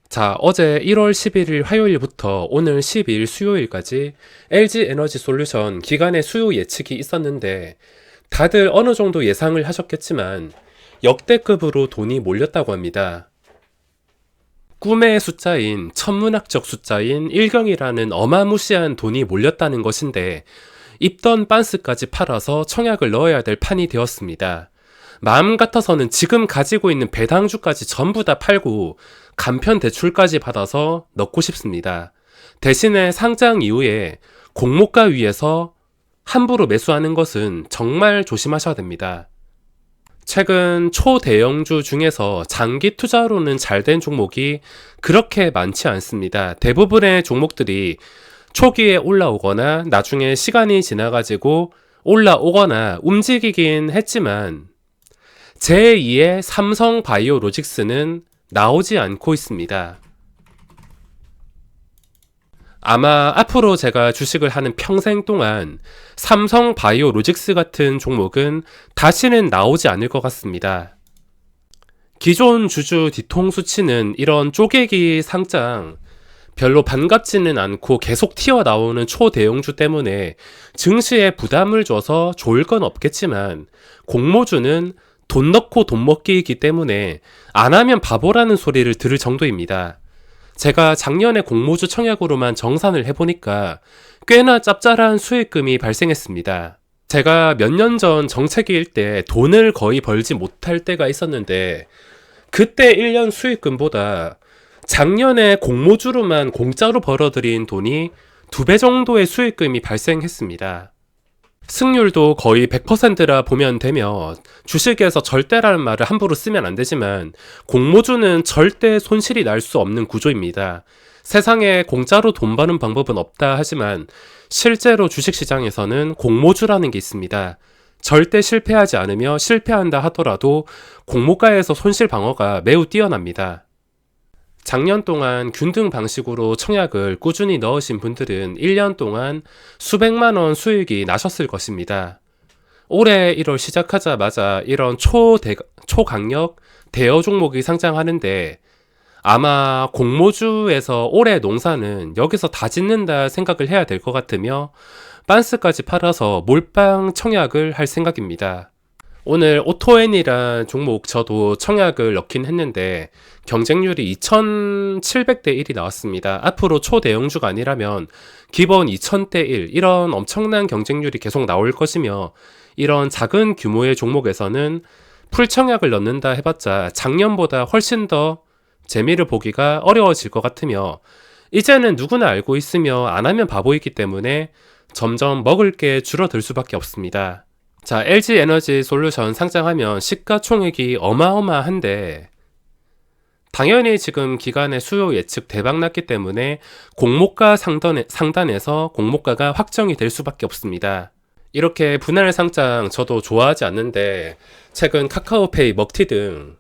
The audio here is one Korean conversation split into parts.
자, 어제 1월 11일 화요일부터 오늘 12일 수요일까지 LG 에너지 솔루션 기간의 수요 예측이 있었는데 다들 어느 정도 예상을 하셨겠지만 역대급으로 돈이 몰렸다고 합니다. 꿈의 숫자인 천문학적 숫자인 1경이라는 어마무시한 돈이 몰렸다는 것인데 입던 빤스까지 팔아서 청약을 넣어야 될 판이 되었습니다. 마음 같아서는 지금 가지고 있는 배당주까지 전부 다 팔고 간편 대출까지 받아서 넣고 싶습니다. 대신에 상장 이후에 공모가 위에서 함부로 매수하는 것은 정말 조심하셔야 됩니다. 최근 초대형주 중에서 장기 투자로는 잘 된 종목이 그렇게 많지 않습니다. 대부분의 종목들이 초기에 올라오거나 나중에 시간이 지나가지고 올라오거나 움직이긴 했지만 제2의 삼성바이오로직스는 나오지 않고 있습니다. 아마 앞으로 제가 주식을 하는 평생 동안 삼성바이오로직스 같은 종목은 다시는 나오지 않을 것 같습니다. 기존 주주 뒤통수치는 이런 쪼개기 상장 별로 반갑지는 않고 계속 튀어나오는 초대형주 때문에 증시에 부담을 줘서 좋을 건 없겠지만 공모주는 돈 넣고 돈 먹기이기 때문에 안 하면 바보라는 소리를 들을 정도입니다. 제가 작년에 공모주 청약으로만 정산을 해보니까 꽤나 짭짤한 수익금이 발생했습니다. 제가 몇 년 전 정체기일 때 돈을 거의 벌지 못할 때가 있었는데 그때 1년 수익금보다 작년에 공모주로만 공짜로 벌어들인 돈이 2배 정도의 수익금이 발생했습니다. 승률도 거의 100%라 보면 되며 주식에서 절대라는 말을 함부로 쓰면 안 되지만 공모주는 절대 손실이 날 수 없는 구조입니다. 세상에 공짜로 돈 버는 방법은 없다 하지만 실제로 주식시장에서는 공모주라는 게 있습니다. 절대 실패하지 않으며 실패한다 하더라도 공모가에서 손실 방어가 매우 뛰어납니다. 작년 동안 균등 방식으로 청약을 꾸준히 넣으신 분들은 1년 동안 수백만 원 수익이 나셨을 것입니다. 올해 1월 시작하자마자 이런 초강력 대여 종목이 상장하는데 아마 공모주에서 올해 농사는 여기서 다 짓는다 생각을 해야 될 것 같으며 빤스까지 팔아서 몰빵 청약을 할 생각입니다. 오늘 오토엔이란 종목 저도 청약을 넣긴 했는데 경쟁률이 2700대 1이 나왔습니다. 앞으로 초대형주가 아니라면 기본 2000대 1 이런 엄청난 경쟁률이 계속 나올 것이며 이런 작은 규모의 종목에서는 풀청약을 넣는다 해봤자 작년보다 훨씬 더 재미를 보기가 어려워질 것 같으며 이제는 누구나 알고 있으며 안 하면 바보이기 때문에 점점 먹을 게 줄어들 수밖에 없습니다. 자, LG 에너지 솔루션 상장하면 시가총액이 어마어마한데 당연히 지금 기간의 수요 예측 대박 났기 때문에 공모가 상단에서 공모가가 확정이 될 수밖에 없습니다. 이렇게 분할 상장 저도 좋아하지 않는데 최근 카카오페이, 먹튀 등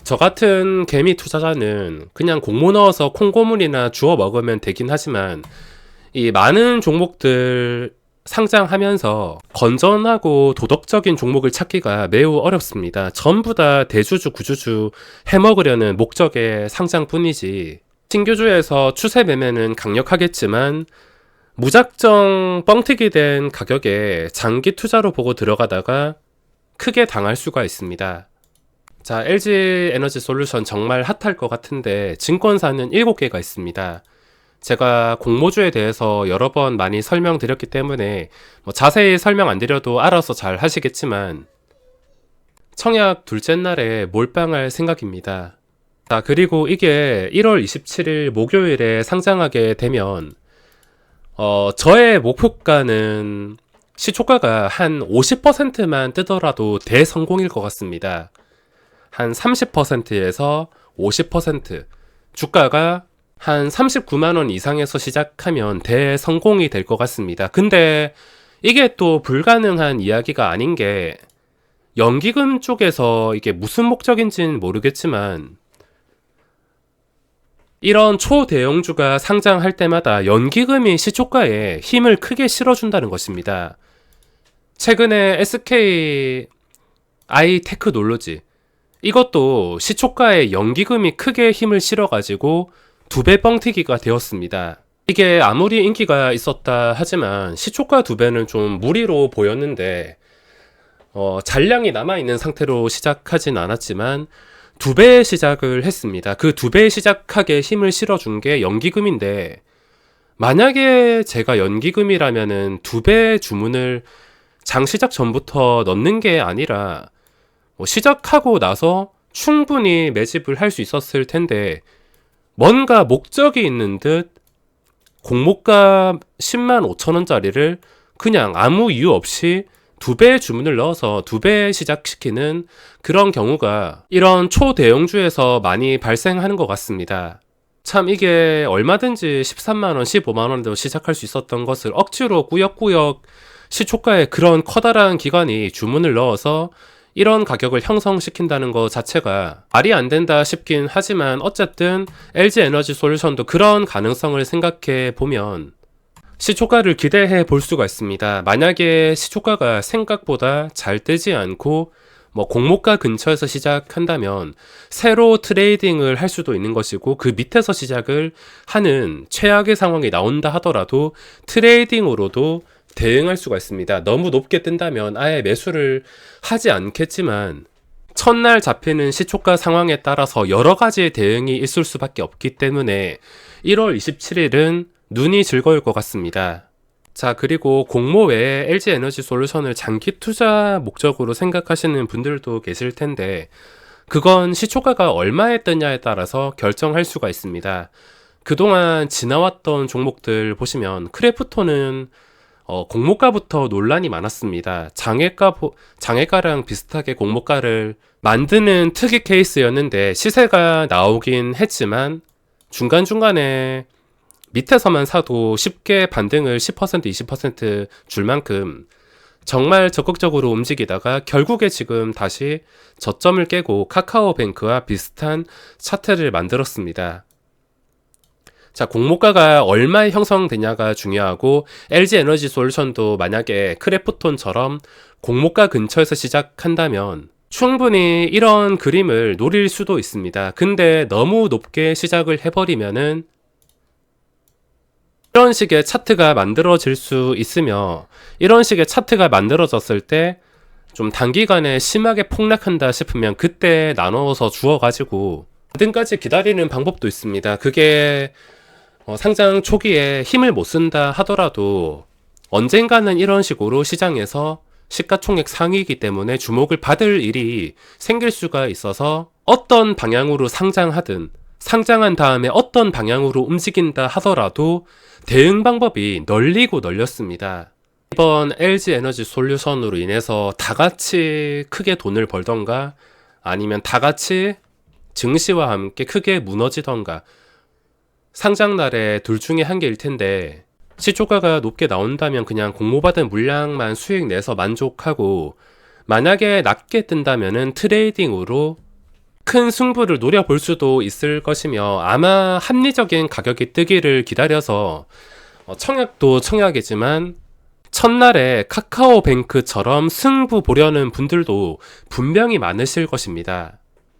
저 같은 개미 투자자는 그냥 공모 넣어서 콩고물이나 주워 먹으면 되긴 하지만 이 많은 종목들 상장하면서 건전하고 도덕적인 종목을 찾기가 매우 어렵습니다. 전부 다 대주주, 구주주 해먹으려는 목적의 상장뿐이지 신규주에서 추세 매매는 강력하겠지만 무작정 뻥튀기 된 가격에 장기 투자로 보고 들어가다가 크게 당할 수가 있습니다. 자, LG 에너지 솔루션 정말 핫할 것 같은데 증권사는 7개가 있습니다. 제가 공모주에 대해서 여러 번 많이 설명드렸기 때문에 자세히 설명 안 드려도 알아서 잘 하시겠지만 청약 둘째 날에 몰빵할 생각입니다. 자, 그리고 이게 1월 27일 목요일에 상장하게 되면 저의 목표가는 시초가가 한 50%만 뜨더라도 대성공일 것 같습니다. 한 30%에서 50% 주가가 한 39만원 이상에서 시작하면 대성공이 될 것 같습니다. 근데 이게 또 불가능한 이야기가 아닌 게 연기금 쪽에서 이게 무슨 목적인지는 모르겠지만 이런 초대형주가 상장할 때마다 연기금이 시초가에 힘을 크게 실어준다는 것입니다. 최근에 SK 아이테크놀로지 이것도 시초가의 연기금이 크게 힘을 실어가지고 2배 뻥튀기가 되었습니다. 이게 아무리 인기가 있었다 하지만 시초가 2배는 좀 무리로 보였는데 잔량이 남아있는 상태로 시작하진 않았지만 2배의 시작을 했습니다. 그 2배 시작하게 힘을 실어준 게 연기금인데, 만약에 제가 연기금이라면은 2배 주문을 장 시작 전부터 넣는 게 아니라 시작하고 나서 충분히 매집을 할 수 있었을 텐데, 뭔가 목적이 있는 듯 공모가 10만 5천 원짜리를 그냥 아무 이유 없이 2배 주문을 넣어서 2배 시작시키는 그런 경우가 이런 초대형주에서 많이 발생하는 것 같습니다. 참 이게 얼마든지 13만원, 15만원도 시작할 수 있었던 것을 억지로 꾸역꾸역 시초가에 그런 커다란 기관이 주문을 넣어서 이런 가격을 형성시킨다는 것 자체가 말이 안 된다 싶긴 하지만, 어쨌든 LG에너지솔루션도 그런 가능성을 생각해 보면 시초가를 기대해 볼 수가 있습니다. 만약에 시초가가 생각보다 잘 뜨지 않고 공모가 근처에서 시작한다면 새로 트레이딩을 할 수도 있는 것이고, 그 밑에서 시작을 하는 최악의 상황이 나온다 하더라도 트레이딩으로도 대응할 수가 있습니다. 너무 높게 뜬다면 아예 매수를 하지 않겠지만, 첫날 잡히는 시초가 상황에 따라서 여러 가지의 대응이 있을 수밖에 없기 때문에 1월 27일은 눈이 즐거울 것 같습니다. 자, 그리고 공모 외에 LG에너지솔루션을 장기 투자 목적으로 생각하시는 분들도 계실 텐데, 그건 시초가가 얼마에 뜨냐에 따라서 결정할 수가 있습니다. 그동안 지나왔던 종목들 보시면 크래프톤은 공모가부터 논란이 많았습니다. 장애가랑 비슷하게 공모가를 만드는 특이 케이스였는데, 시세가 나오긴 했지만 중간중간에 밑에서만 사도 쉽게 반등을 10%, 20% 줄 만큼 정말 적극적으로 움직이다가 결국에 지금 다시 저점을 깨고 카카오뱅크와 비슷한 차트를 만들었습니다. 자, 공모가가 얼마에 형성되냐가 중요하고, LG에너지솔루션도 만약에 크래프톤처럼 공모가 근처에서 시작한다면 충분히 이런 그림을 노릴 수도 있습니다. 근데 너무 높게 시작을 해버리면은 이런 식의 차트가 만들어질 수 있으며, 이런 식의 차트가 만들어졌을 때 좀 단기간에 심하게 폭락한다 싶으면 그때 나눠서 주어가지고 반등까지 기다리는 방법도 있습니다. 그게 상장 초기에 힘을 못 쓴다 하더라도 언젠가는 이런 식으로 시장에서 시가총액 상위이기 때문에 주목을 받을 일이 생길 수가 있어서, 어떤 방향으로 상장하든 상장한 다음에 어떤 방향으로 움직인다 하더라도 대응 방법이 널리고 널렸습니다. 이번 LG에너지솔루션으로 인해서 다 같이 크게 돈을 벌던가, 아니면 다 같이 증시와 함께 크게 무너지던가, 상장날에 둘 중에 한 개일 텐데, 시초가가 높게 나온다면 그냥 공모받은 물량만 수익 내서 만족하고, 만약에 낮게 뜬다면은 트레이딩으로 큰 승부를 노려볼 수도 있을 것이며, 아마 합리적인 가격이 뜨기를 기다려서 청약도 청약이지만 첫날에 카카오뱅크처럼 승부 보려는 분들도 분명히 많으실 것입니다.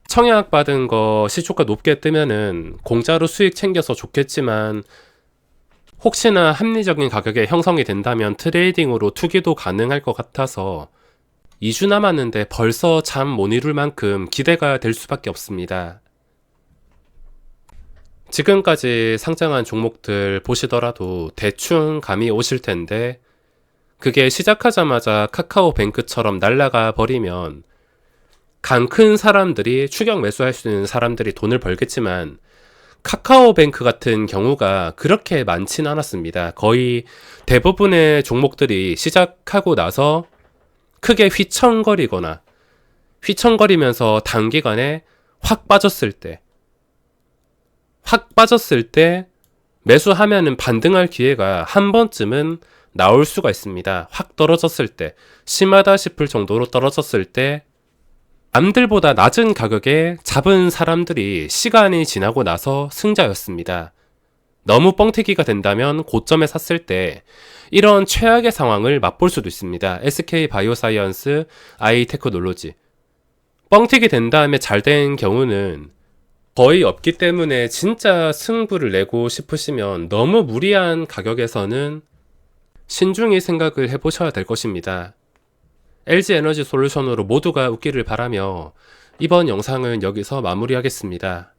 청약받은 거 시초가 높게 뜨면은 공짜로 수익 챙겨서 좋겠지만, 혹시나 합리적인 가격에 형성이 된다면 트레이딩으로 투기도 가능할 것 같아서 2주 남았는데 벌써 잠 못 이룰 만큼 기대가 될 수밖에 없습니다. 지금까지 상장한 종목들 보시더라도 대충 감이 오실 텐데, 그게 시작하자마자 카카오뱅크처럼 날아가 버리면 강 큰 사람들이, 추격 매수할 수 있는 사람들이 돈을 벌겠지만, 카카오뱅크 같은 경우가 그렇게 많진 않았습니다. 거의 대부분의 종목들이 시작하고 나서 크게 휘청거리면서 단기간에 확 빠졌을 때 매수하면은 반등할 기회가 한 번쯤은 나올 수가 있습니다. 확 떨어졌을 때, 심하다 싶을 정도로 떨어졌을 때 남들보다 낮은 가격에 잡은 사람들이 시간이 지나고 나서 승자였습니다. 너무 뻥튀기가 된다면 고점에 샀을 때 이런 최악의 상황을 맛볼 수도 있습니다. SK바이오사이언스, 아이테크놀로지 뻥튀기 된 다음에 잘 된 경우는 거의 없기 때문에 진짜 승부를 내고 싶으시면 너무 무리한 가격에서는 신중히 생각을 해보셔야 될 것입니다. LG 에너지 솔루션으로 모두가 웃기를 바라며 이번 영상은 여기서 마무리하겠습니다.